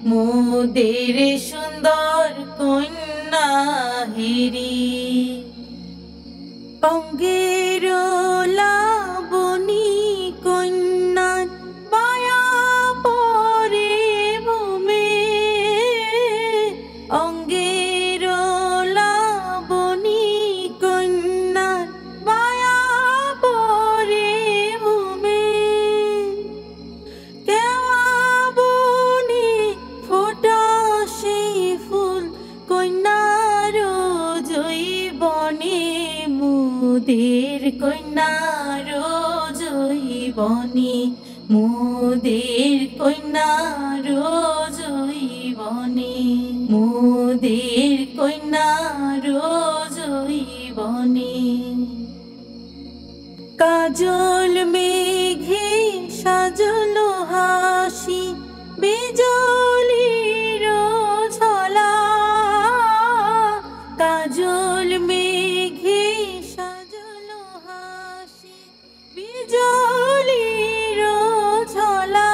মোদের সুন্দর কন্যা হেরি। অঙ্গের লাবণী কন্যার মায়া পরে ভূমে, অঙ্গের লাবণী কন্যার মায়া পরে ভূমে। কেওয়া বনে ফোটা সেই ফুল কন্যার জৈবনে, মোদের কন্যার জৈবনে, মোদের কন্যার জৈবনে, মোদের কন্যার জৈবনে। কাজল মেঘে সাজলো হাসি বিজলির ছলা, কাজল মেঘে সাজলো হাসি বিজলির ছলা।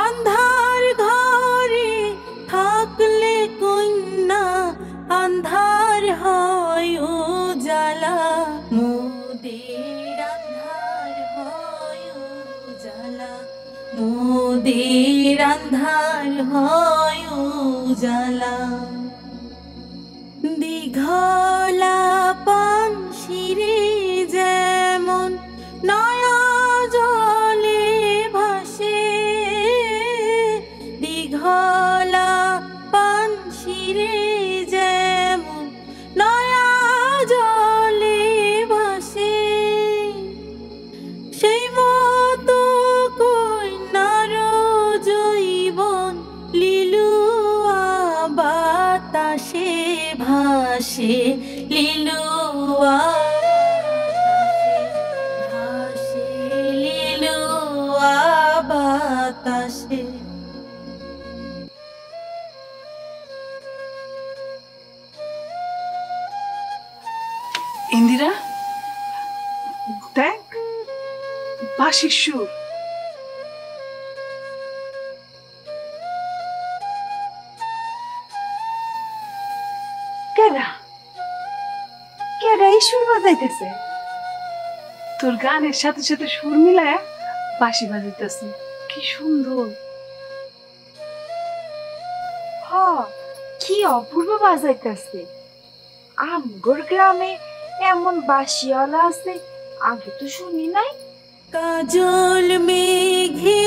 আন্ধার ঘরে থাকলে কন্যা আন্ধার হয় উজালা, মোদের আন্ধার হয় উজালা, মোদের আন্ধার হয় উজালা। দীঘলা পানশিরে যেমন নয়া জলে ভাসে, দীঘলা পানশিরে যেমন নয়া জলে ভাসে, সেই মতো কন্যার জৈবন লিলুয়া বাতাসে ভাসে, লিলুয়া ভাসে, লিলুয়া বাতাসে। ইন্দিরা দেখ বাঁশির সুর। কেডা কেডা এই সুর বাজাইতেছে? তোর গানের সাথে সাথে সুর মিলায় বাঁশি বাজাইতেছে, কি সুন্দর। হ, কি অপূর্ব বাজাইতেছে। আমগোর গ্রামে এমন বাঁশিওয়ালা আছে, আগে তো শুনি নাই। কাজল মেঘে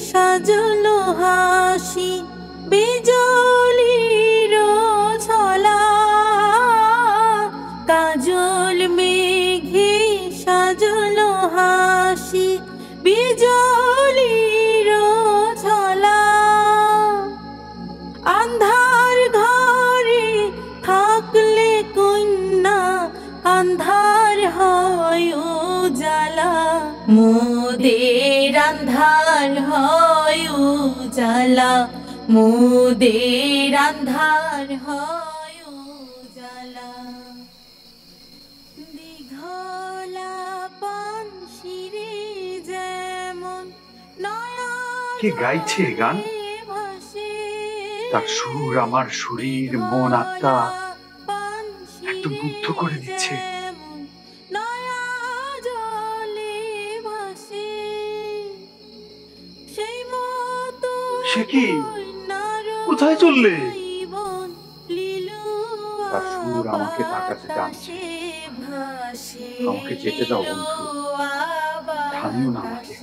সাজলো হাসি বিজলির ছলা, কাজল মেঘে সাজলো হাসি বিজলির ছলা। আন্ধার ঘরে থাকলে কন্যা আন্ধার হয় উজালা, মোদের আন্ধার হয় উজালা, মোদের আন্ধার হয় উজালা। দীঘলা পানশিরে যেমন নয়া কে গাইছে গান? ভাসে, তার সুর আমার শরীর মন আত্মা একদম মুগ্ধ করে দিচ্ছে। নয়া জলে ভাসে, সেই মতো সে কি? কোথায় চললে? তার সুর আমাকে তার কাছে টানছে। আমাকে যেতে দাও বন্ধু, থামিও না আমাকে।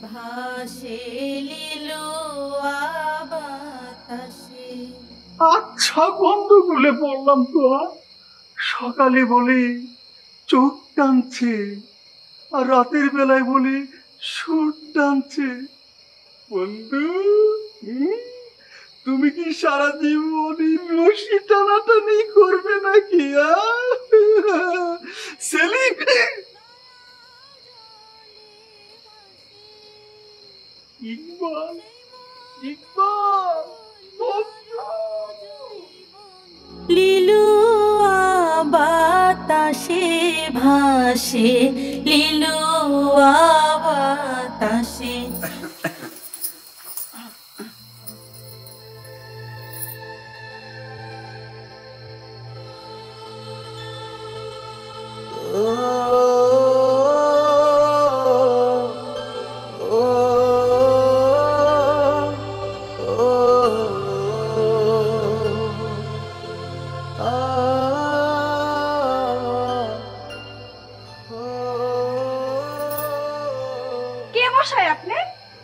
ভাসে লিলুয়া বাতাসে। আচ্ছা গন্ডগোলে পড়লাম তো। সকালে বলে চোখ টানছে, আর রাতের বেলায় বলে সুর টানছে। বন্ধু, তুমি কি সারা জীবনই রশি টানাটানি করবে নাকি? সেলিম, ইকবাল, ইকবাল, লিলুয়া বাতাসে ভাসে, লিলুয়া বাতাসে। মশাই আপনি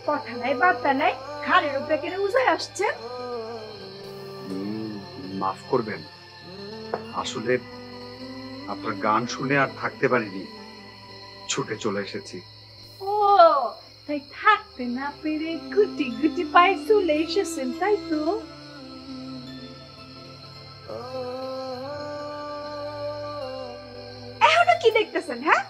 কথা নাই বার্তা নাই ঘাড়ের উপরে কেন উজায় আসছেন? মাফ করবেন, আসলে আপনার গান শুনে আর থাকতে পারিনি, ছুটে চলে এসেছি। ও তাই থাকতে না পেরে গুটি গুটি পায়ে চলে এসেছেন, তাই তো? এখনো কি দেখতেছেন? হ্যাঁ,